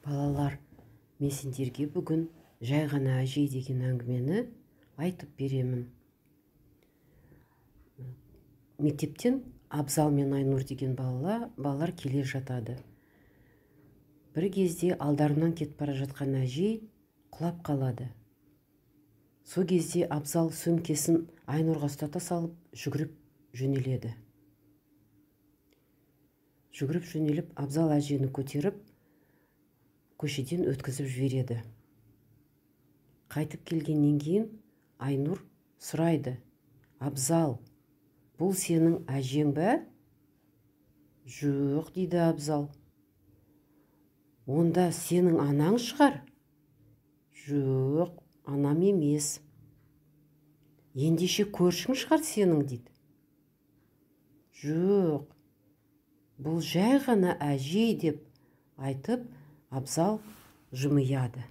Балалар, мен сендерге бүгін жай ғана әжей деген әңгімені айтып беремін. Мектептен Абзал мен Айнұр деген балалар келе жатады. Бір кезде алдарынан кетіп бара жатқан әжей құлап қалады. Сол кезде Абзал сөмкесін Айнұрға ұстата салып жүгіріп жөнеледі. Жүгіріп жөнеліп, Абзал әжені көтеріп, көшеден өткізіп жібереді. Қайтып келгеннен кейін Айнұр сұрайды: Абзал, бұл сенің әжең бе? Жоқ, дейді Абзал. Онда сенің анаң шығар? Жоқ, анам емес. Ендеше көршің шығар сенің, дейді. Жоқ, бұл жай ғана әжей, деп айтып, Абзал жымияды.